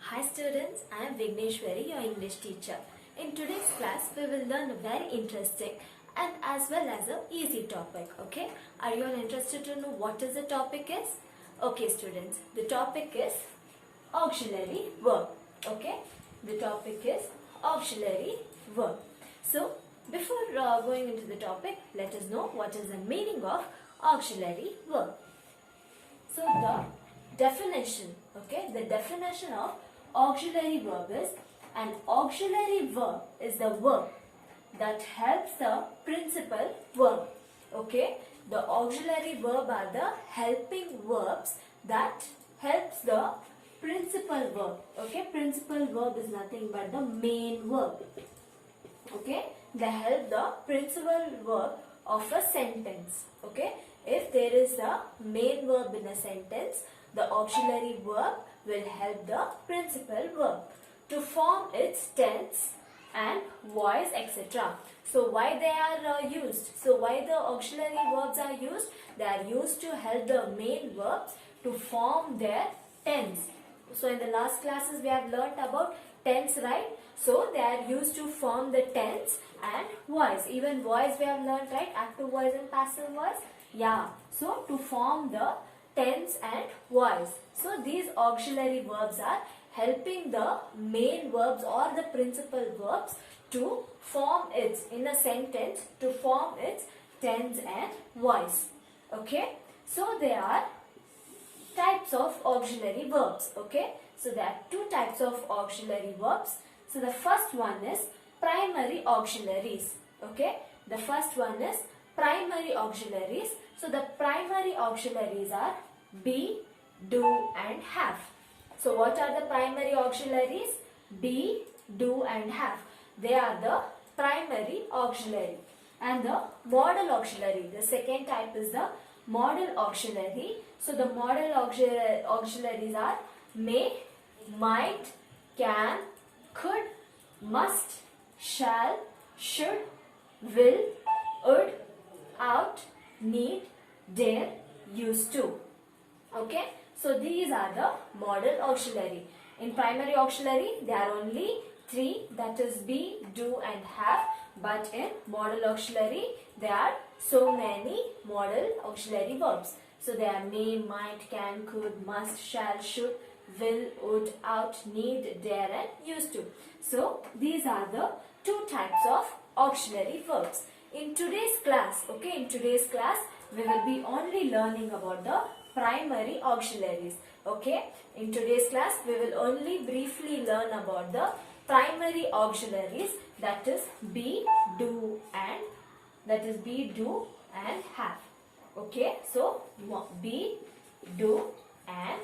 Hi students, I am Vigneshwari, your English teacher. In today's class, we will learn a very interesting and as well as a easy topic. Okay, are you all interested to know what is the topic is? Okay students, the topic is auxiliary verb. Okay, the topic is auxiliary verb. So, before going into the topic, let us know what is the meaning of auxiliary verb. So the definition, okay, the definition of auxiliary verb is an auxiliary verb is the verb that helps the principal verb. Okay, the auxiliary verb are the helping verbs that helps the principal verb. Okay, principal verb is nothing but the main verb. Okay, they help the principal verb of a sentence. Okay, if there is a main verb in a sentence, the auxiliary verb will help the principal verb to form its tense and voice, etc. So why they are used? So why the auxiliary verbs are used? They are used to help the main verbs to form their tense. So in the last classes we have learnt about tense, right? So they are used to form the tense and voice. Even voice we have learnt, right? Active voice and passive voice. Yeah. So to form the tense and voice. So these auxiliary verbs are helping the main verbs or the principal verbs to form its, in a sentence, to form its tense and voice. Okay. So there are types of auxiliary verbs. Okay. So there are two types of auxiliary verbs. So the first one is primary auxiliaries. Okay. The first one is primary auxiliaries. So the primary auxiliaries are be, do and have. So what are the primary auxiliaries? Be, do and have. They are the primary auxiliary. And the modal auxiliary, the second type is the modal auxiliary. So the modal auxiliaries are may, might, can, could, must, shall, should, will, would, ought, need, dare, used to. Okay, so these are the modal auxiliary. In primary auxiliary, there are only three, that is be, do and have. But in modal auxiliary, there are so many modal auxiliary verbs. So they are may, might, can, could, must, shall, should, will, would, ought, need, dare and used to. So these are the two types of auxiliary verbs. In today's class, okay, in today's class, we will be only learning about the primary auxiliaries. Okay, in today's class, we will only briefly learn about the primary auxiliaries, that is be, do and have. Okay, so be, do and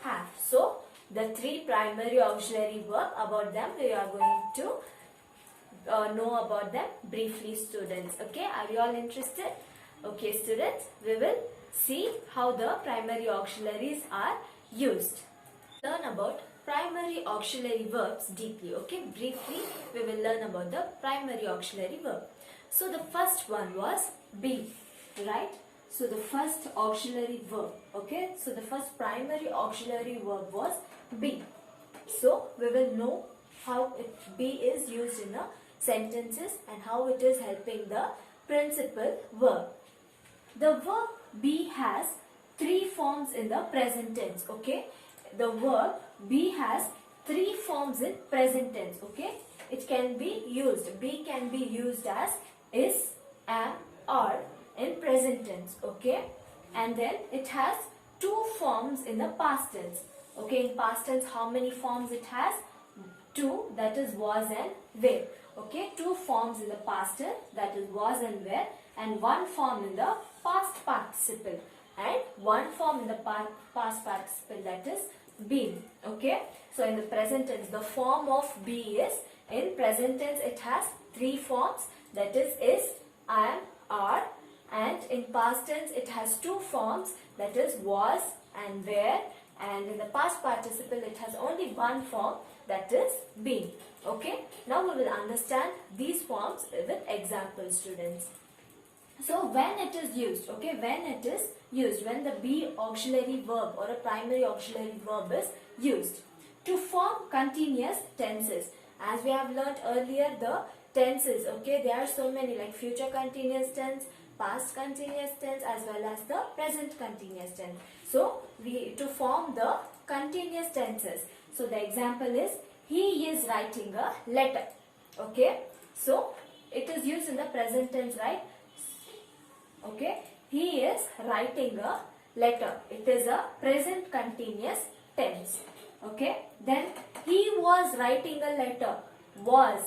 have. So the three primary auxiliary verb, about them we are going to know about them briefly, students. Okay, are you all interested? Okay students, we will see how the primary auxiliaries are used. Learn about primary auxiliary verbs deeply. Okay, briefly we will learn about the primary auxiliary verb. So the first one was be, right? So the first auxiliary verb, okay, so the first primary auxiliary verb was be. So we will know how be is used in a sentences and how it is helping the principal verb. The verb be has three forms in the present tense. Okay, the verb be has three forms in present tense. Okay, it can be used, be can be used as is, am, are in present tense. Okay, and then it has two forms in the past tense. Okay, in past tense how many forms it has? Two, that is was and were. Okay, two forms in the past tense, that is was and were, and one form in the past participle and one form in the past participle, that is been. Okay, so in the present tense the form of be is, in present tense it has three forms, that is, am, are, and in past tense it has two forms, that is was and were, and in the past participle it has only one form, that is been. Okay, now we will understand these forms with examples, students. So when it is used, okay, when the be auxiliary verb or a primary auxiliary verb is used. to form continuous tenses. As we have learnt earlier, the tenses, okay, there are so many like future continuous tense, past continuous tense, as well as the present continuous tense. So to form the continuous tenses. So the example is, he is writing a letter. Okay, so it is used in the present tense, right? Okay, he is writing a letter. It is a present continuous tense. Okay, then he was writing a letter. Was,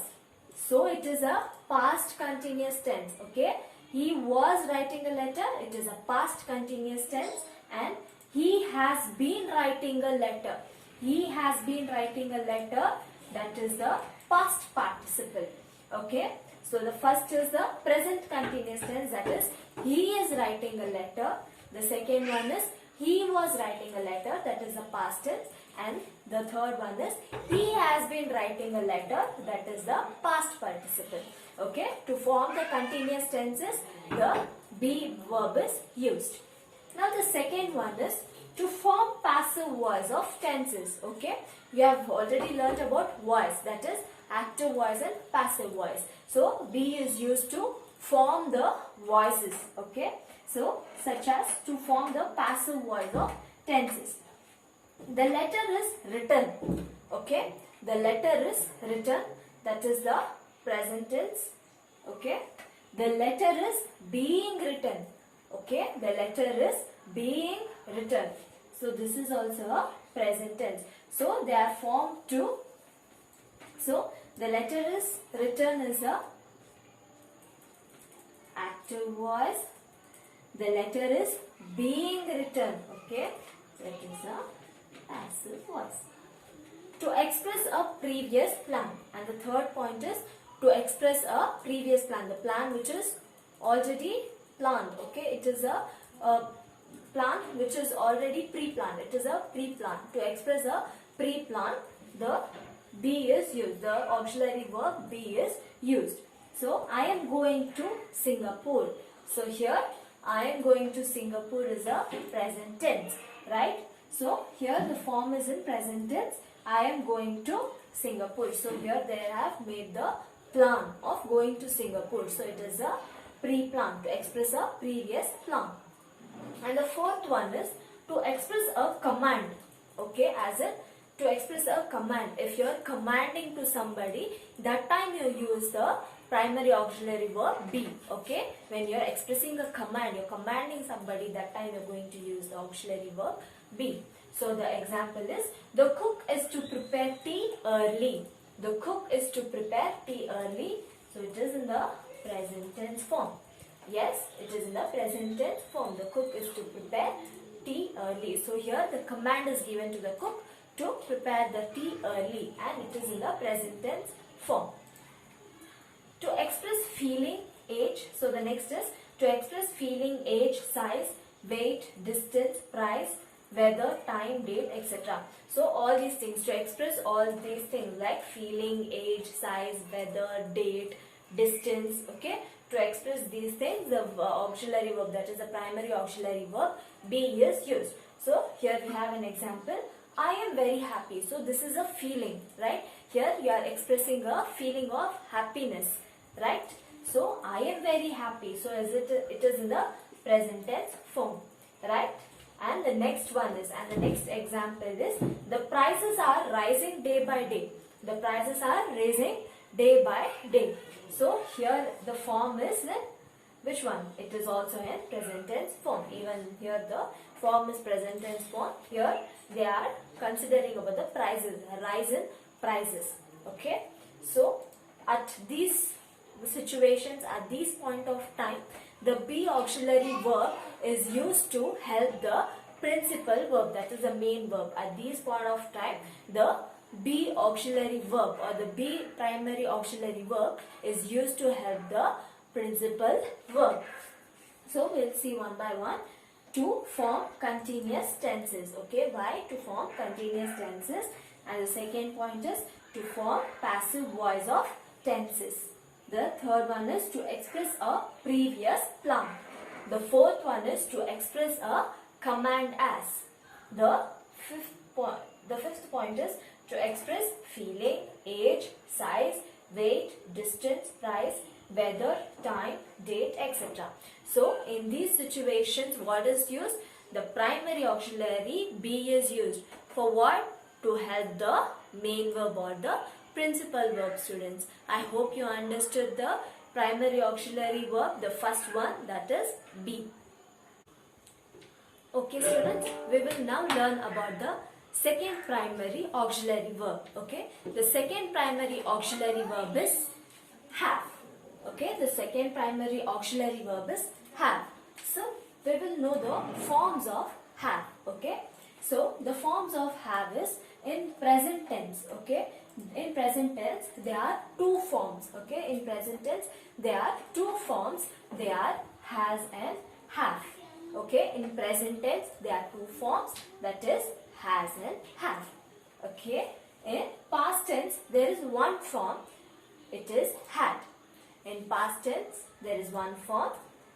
so it is a past continuous tense. Okay, he was writing a letter. It is a past continuous tense. And he has been writing a letter. He has been writing a letter. That is the past participle. Okay, so the first is the present continuous tense, that is he is writing a letter. The second one is he was writing a letter, that is the past tense. And the third one is he has been writing a letter, that is the past participle. Okay, to form the continuous tenses, the be verb is used. Now the second one is to form passive voice of tenses. Okay, we have already learnt about voice, that is active voice and passive voice. So be is used to form the voices. Okay, so such as to form the passive voice of tenses. The letter is written. Okay, the letter is written, that is the present tense. Okay, the letter is being written. Okay, the letter is being written. So this is also a present tense. So they are formed to. So the letter is written is a active voice. The letter is being written. Okay, that is a passive voice. To express a previous plan. And the third point is to express a previous plan. The plan which is already planned. Okay, it is a plan which is already pre-planned. It is a pre-plan. To express a pre-plan, the be is used. The auxiliary verb be is used. So I am going to Singapore. So here I am going to Singapore is a present tense, right? So here the form is in present tense. I am going to Singapore. So here they have made the plan of going to Singapore. So it is a pre-plan, to express a previous plan. And the fourth one is to express a command. Okay, as in to express a command. If you are commanding to somebody, that time you use the primary auxiliary verb be. Okay, when you are expressing a command, you are commanding somebody, that time you are going to use the auxiliary verb be. So the example is, the cook is to prepare tea early. The cook is to prepare tea early. So it is in the present tense form. Yes, it is in the present tense form. The cook is to prepare tea early. So here the command is given to the cook to prepare the tea early, and it is in the present tense form. To express feeling, age. So the next is to express feeling, age, size, weight, distance, price, weather, time, date, etc. So all these things, to express all these things like feeling, age, size, weather, date, distance. Okay, to express these things, the auxiliary verb, that is the primary auxiliary verb be is used. So here we have an example. I am very happy. So this is a feeling, right? Here you are expressing a feeling of happiness, right? So I am very happy. So it is in the present tense form, right? And the next one is, and the next example is, the prices are rising day by day. The prices are rising day by day. So here the form is in which one? It is also in present tense form. Even here the form is present tense form. Here they are considering about the prices, rise in prices. Okay. So at these situations, at this point of time, the be auxiliary verb is used to help the principal verb, that is the main verb. At this point of time, the be auxiliary verb or the be primary auxiliary verb is used to help the principal verb. So we'll see one by one. To form continuous tenses. Okay, why? To form continuous tenses. And the second point is to form passive voice of tenses. The third one is to express a previous plan. The fourth one is to express a command as. The fifth point is to express feeling, age, size, weight, distance, price, weather, time, date, etc. So in these situations, what is used? The primary auxiliary be is used. For what? To help the main verb or the principal verb, students. I hope you understood the primary auxiliary verb, the first one, that is be. Okay students, we will now learn about the second primary auxiliary verb. Okay, the second primary auxiliary verb is have. Okay, the second primary auxiliary verb is have. So we will know the forms of have. Okay, so the forms of have is in present tense. Okay, in present tense there are two forms. Okay, in present tense there are two forms. They are has and have. Okay, in present tense there are two forms, that is has and have. Okay, in past tense there is one form, it is had. In past tense there is one form,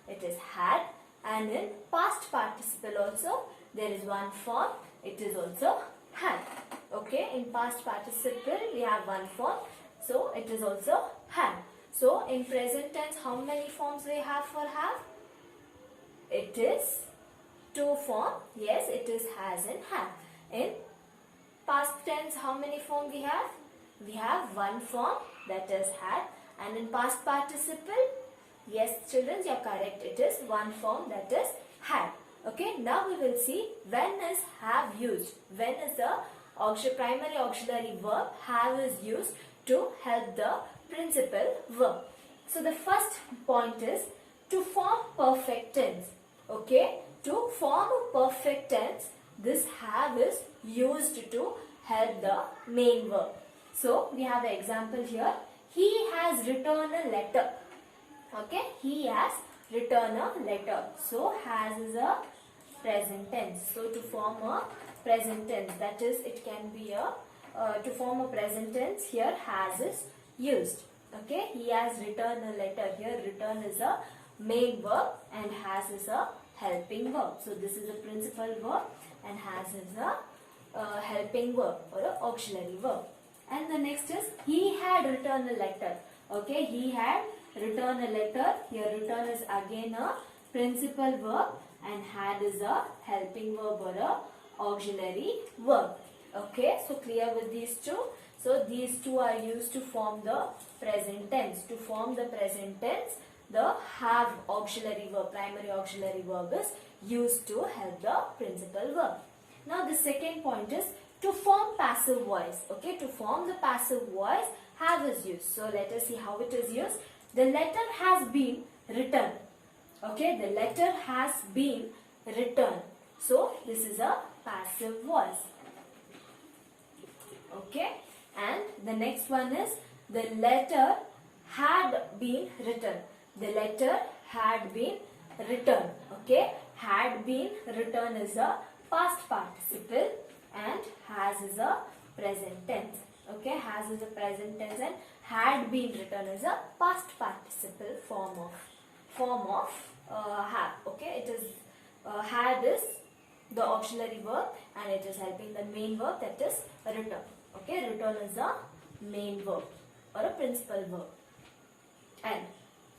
it is had, and in past participle also there is one form, it is also had. Okay, in past participle we have one form, so it is also had. So in present tense how many forms we have for have? It is two form. Yes, it is has and have. In past tense how many form we have? We have one form, that is had, and in past participle, yes children, you are correct, it is one form, that is had. Okay, now we will see when is have used. When is the primary auxiliary verb have is used to help the principal verb. So the first point is to form perfect tense. Okay, to form a perfect tense, this have is used to help the main verb. So we have an example here. He has written a letter. Okay, he has written a letter. So has is a present tense. So to form a present tense, that is, it can be a to form a present tense, here has is used. Okay, he has written a letter. Here return is a main verb and has is a helping verb. So this is a principal verb and has is a helping verb or a auxiliary verb. And the next is he had written a letter. Okay, he had written a letter. Here return is again a principal verb and had is a helping verb or a auxiliary verb. Okay, so clear with these two. So these two are used to form the present tense. To form the present tense, the have auxiliary verb, primary auxiliary verb is used to help the principal verb. Now the second point is to form passive voice. Okay, to form the passive voice, have is used. So let us see how it is used. The letter has been written. Okay, the letter has been written. So this is a passive voice. Okay, and the next one is the letter had been written. The letter had been written. Okay, had been written is a past participle and has is a present tense. Okay, has is a present tense and had been written is a past participle form of have. Okay, it is had is the auxiliary verb and it is helping the main verb, that is return. Okay, return is a main verb or a principal verb. And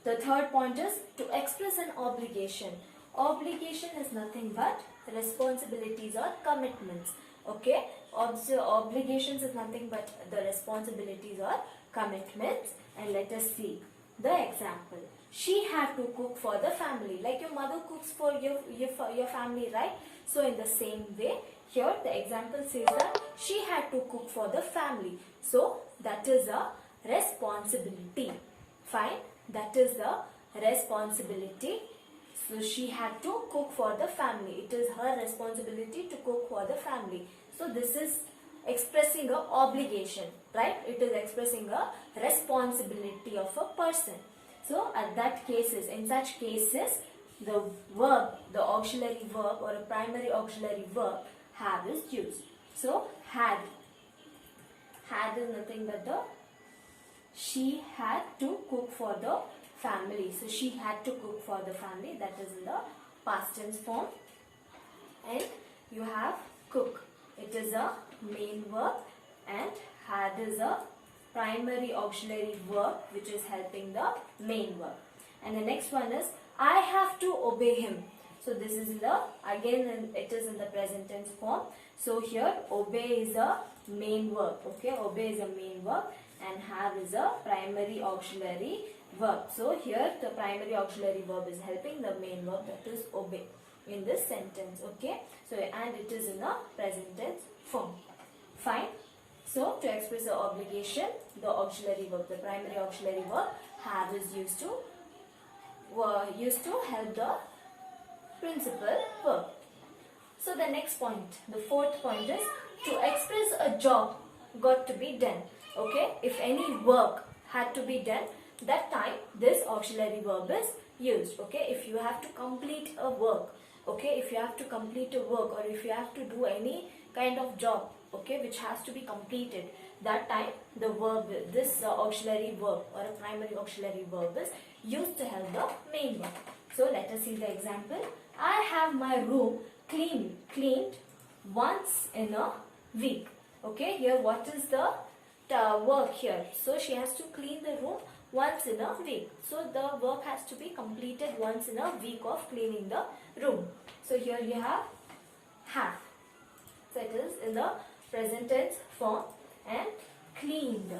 the third point is to express an obligation. Obligation is nothing but responsibilities or commitments. Okay, obligations is nothing but the responsibilities or commitments. And let us see the example. She had to cook for the family. Like your mother cooks for your family, right? So in the same way, here the example says that she had to cook for the family. So that is a responsibility. Fine, that is the responsibility. So she had to cook for the family. It is her responsibility to cook for the family. So this is expressing a obligation, right? It is expressing a responsibility of a person. So at that cases, in such cases, the verb, the auxiliary verb or a primary auxiliary verb have is used. So had is nothing but the she had to cook for the family. So she had to cook for the family, that is in the past tense form. And you have cook. It is a main verb and had is a primary auxiliary verb which is helping the main verb. And the next one is I have to obey him. So this is it is in the present tense form. So here obey is a main verb. Okay, obey is a main verb and have is a primary auxiliary verb. So here the primary auxiliary verb is helping the main verb, that is obey, in this sentence. Okay, so and it is in the present tense form. Fine. So to express the obligation, the auxiliary verb, the primary auxiliary verb have is used to help the principal verb. So the next point, the fourth point is to express a job got to be done. Okay, if any work had to be done, that time this auxiliary verb is used. Okay, if you have to complete a work, okay, if you have to complete a work or if you have to do any kind of job, okay, which has to be completed, that time the verb, this auxiliary verb or a primary auxiliary verb is used to help the main verb. So let us see the example. I have my room cleaned once in a week. Okay, here what is the work here? So she has to clean the room once in a week. So the work has to be completed once in a week of cleaning the room. So here you have. So it is in the present tense form and cleaned.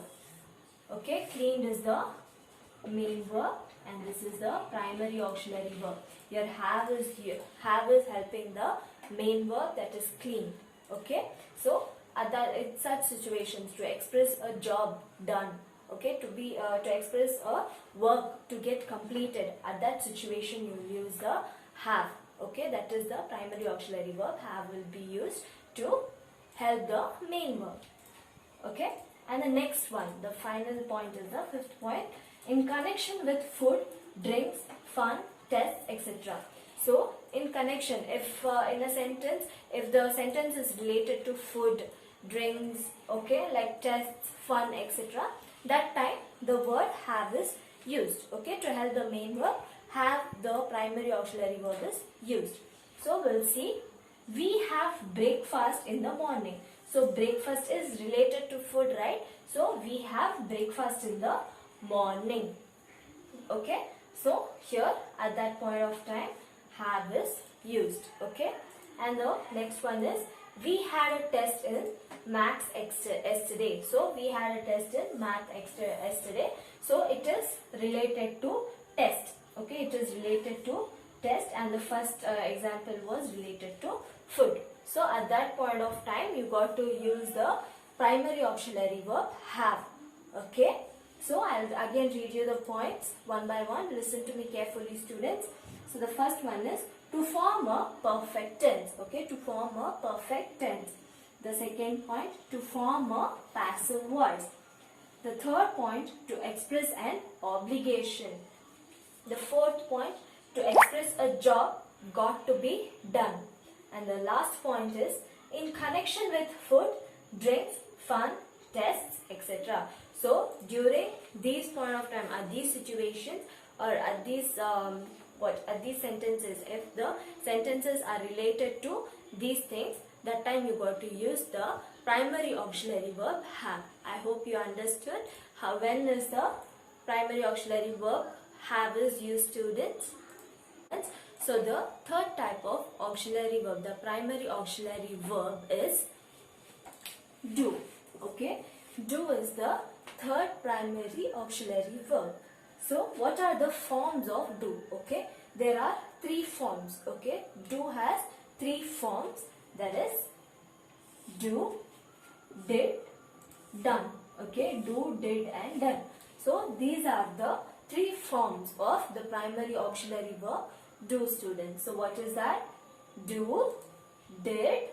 Okay, cleaned is the main verb and this is the primary auxiliary verb. Here have is helping the main verb, that is clean. Okay, so in such situations, to express a job done, okay, to express a work to get completed, at that situation you will use the have. Okay, that is the primary auxiliary verb. Have will be used to help the main verb. Okay, and the next one, the final point is the fifth point. In connection with food, drinks, fun, tests, etc. So in connection, if in a sentence, if the sentence is related to food, drinks, okay, like tests, fun, etc., that time the word have is used. Okay, to help the main verb, have, the primary auxiliary verb is used. So we'll see. We have breakfast in the morning. So breakfast is related to food, right? So we have breakfast in the morning. Okay, so here at that point of time have is used. Okay, and the next one is we had a test in maths yesterday. So we had a test in math yesterday. So it is related to test. Okay, it is related to test and the first example was related to food. So at that point of time you got to use the primary auxiliary verb have. Okay, so I'll again read you the points one by one. Listen to me carefully, students. So the first one is to form a perfect tense. Okay, to form a perfect tense. The second point, to form a passive voice. The third point, to express an obligation. The fourth point, to express a job got to be done. And the last point is in connection with food, drinks, fun, tests, etc. So during these point of time, at these situations or at these these sentences, if the sentences are related to these things, that time you got to use the primary auxiliary verb have. I hope you understood when is the primary auxiliary verb have is used, students. So the third type of auxiliary verb, the primary auxiliary verb is do. Okay, do is the third primary auxiliary verb. So what are the forms of do? Okay, there are three forms. Okay, do has three forms, that is do, did, done. Okay, do, did and done. So these are the three forms of the primary auxiliary verb do, students. So what is that? Do, did,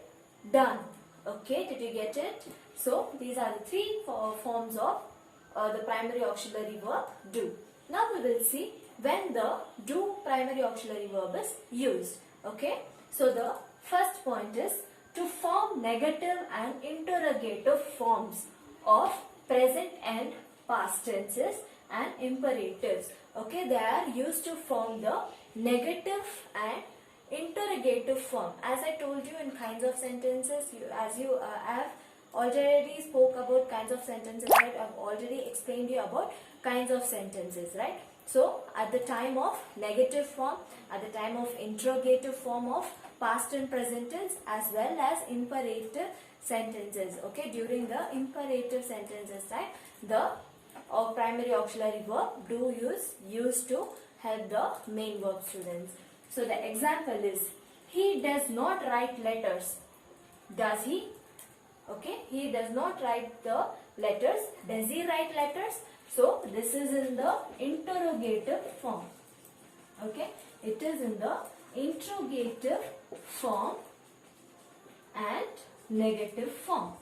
done. Okay, did you get it? So these are the three forms of the primary auxiliary verb do. Now we will see when the do primary auxiliary verb is used. Okay, so the first point is to form negative and interrogative forms of present and past tenses and imperatives. Okay, they are used to form the negative and interrogative form. As I told you in kinds of sentences, as you have already spoke about kinds of sentences, right? I've already explained you about kinds of sentences, right? So at the time of negative form, at the time of interrogative form of past and present tense, as well as imperative sentences. Okay, during the imperative sentences time, the primary auxiliary verb do use to help the main verb, students. So the example is, he does not write letters. Does he? Okay, he does not write the letters. Does he write letters? So this is in the interrogative form. Okay, it is in the interrogative form and negative form.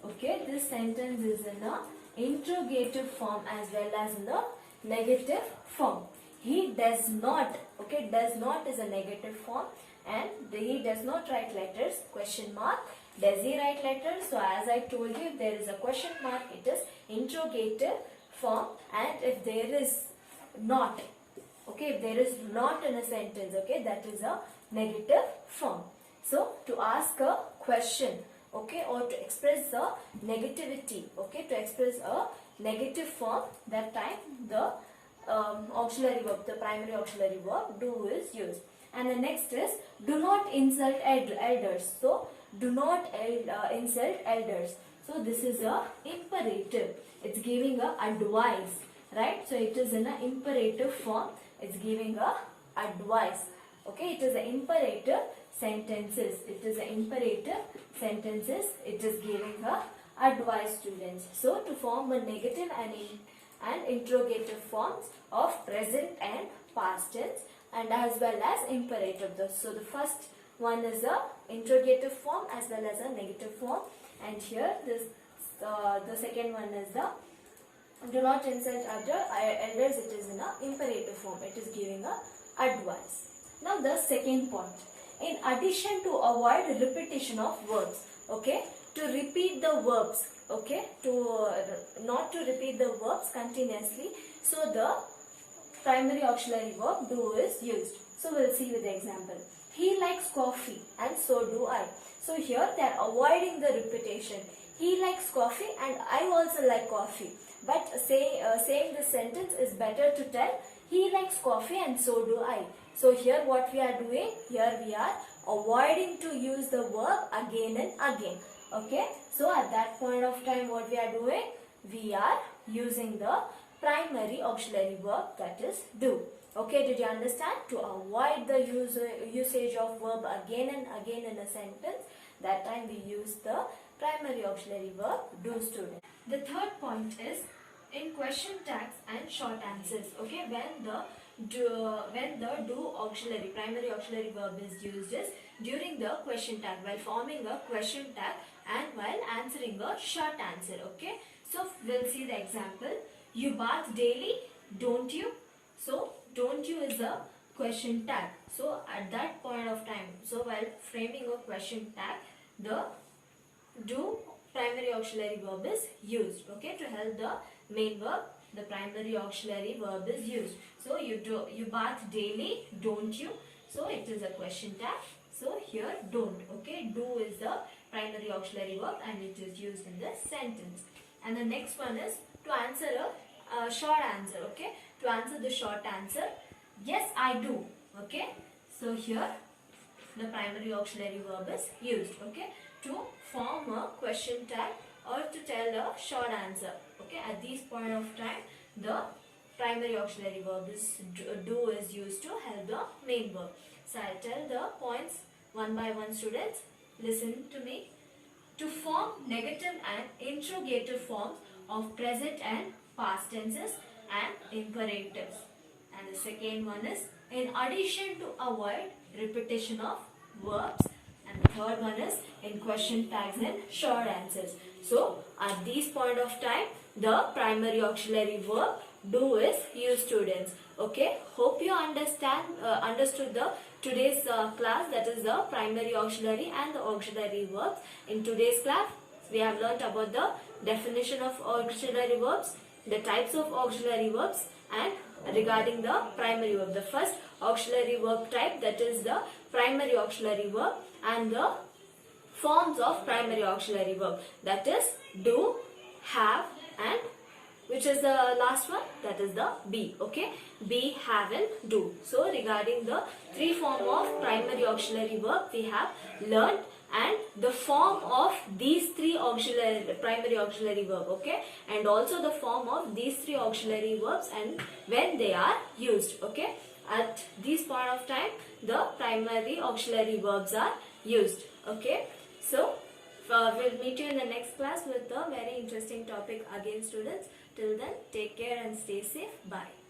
Okay, this sentence is in the interrogative form as well as in the negative form. He does not, okay, does not is a negative form, and he does not write letters, question mark. Does he write letters? So as I told you, if there is a question mark, it is interrogative form, and if there is not, okay, if there is not in a sentence, okay, that is a negative form. So to ask a question, okay, or to express a negativity, okay, to express a negative form, that time the auxiliary verb, the primary auxiliary verb do is used. And the next is, do not insult elders. So do not insult elders. So this is a imperative. It's giving a advice, right? So it is in an imperative form. It's giving a advice. Okay, it is an imperative sentences. It is an imperative sentences. It is giving a advice, students. So to form a negative and interrogative forms of present and past tense, and as well as imperative. So the first one is a interrogative form as well as a negative form, and here this the second one is the do not insult elders. It is in a imperative form. It is giving a advice. Now the second point, in addition to avoid repetition of verbs, okay, to repeat the verbs, okay, to not to repeat the verbs continuously, so the primary auxiliary verb do is used. So we'll see with the example. He likes coffee and so do I. So here they are avoiding the repetition. He likes coffee and I also like coffee. But saying the sentence is better to tell he likes coffee and so do I. So here what we are doing? Here we are avoiding to use the verb again and again. Okay. So at that point of time what we are doing? We are using the primary auxiliary verb, that is do. Okay, did you understand? To avoid the usage of verb again and again in a sentence, that time we use the primary auxiliary verb do, student. The third point is in question tags and short answers. Okay, when the do auxiliary, primary auxiliary verb is used is during the question tag, while forming a question tag and while answering a short answer. Okay, so we'll see the example. You bath daily, don't you? So don't you is a question tag. So at that point of time, so while framing a question tag, the do primary auxiliary verb is used. Okay, to help the main verb, the primary auxiliary verb is used. So you bath daily, don't you? So it is a question tag. So here don't. Okay, do is the primary auxiliary verb and it is used in the sentence. And the next one is to answer a short answer. Okay, to answer the short answer, yes I do. Okay, so here the primary auxiliary verb is used. Okay, to form a question tag or to tell a short answer. Okay, at this point of time the primary auxiliary verb is do is used to help the main verb. So I'll tell the points one by one, students. Listen to me. To form negative and interrogative forms of present and past tenses and imperatives. And the second one is in addition to avoid repetition of verbs. And the third one is in question tags and short answers. So at this point of time the primary auxiliary verb do is used, students. Okay, hope you understood the today's class, that is the primary auxiliary and the auxiliary verbs. In today's class we have learnt about the definition of auxiliary verbs, the types of auxiliary verbs, and regarding the primary verb, the first auxiliary verb type, that is the primary auxiliary verb, and the forms of primary auxiliary verb, that is do, have, and which is the last one, that is the be. Okay, be, have, and do. So regarding the three form of primary auxiliary verb we have learned, and the form of these three primary auxiliary verb, okay, and also the form of these three auxiliary verbs and when they are used. Okay, at this point of time the primary auxiliary verbs are used. Okay, so we'll meet you in the next class with a very interesting topic again, students. Till then, take care and stay safe. Bye.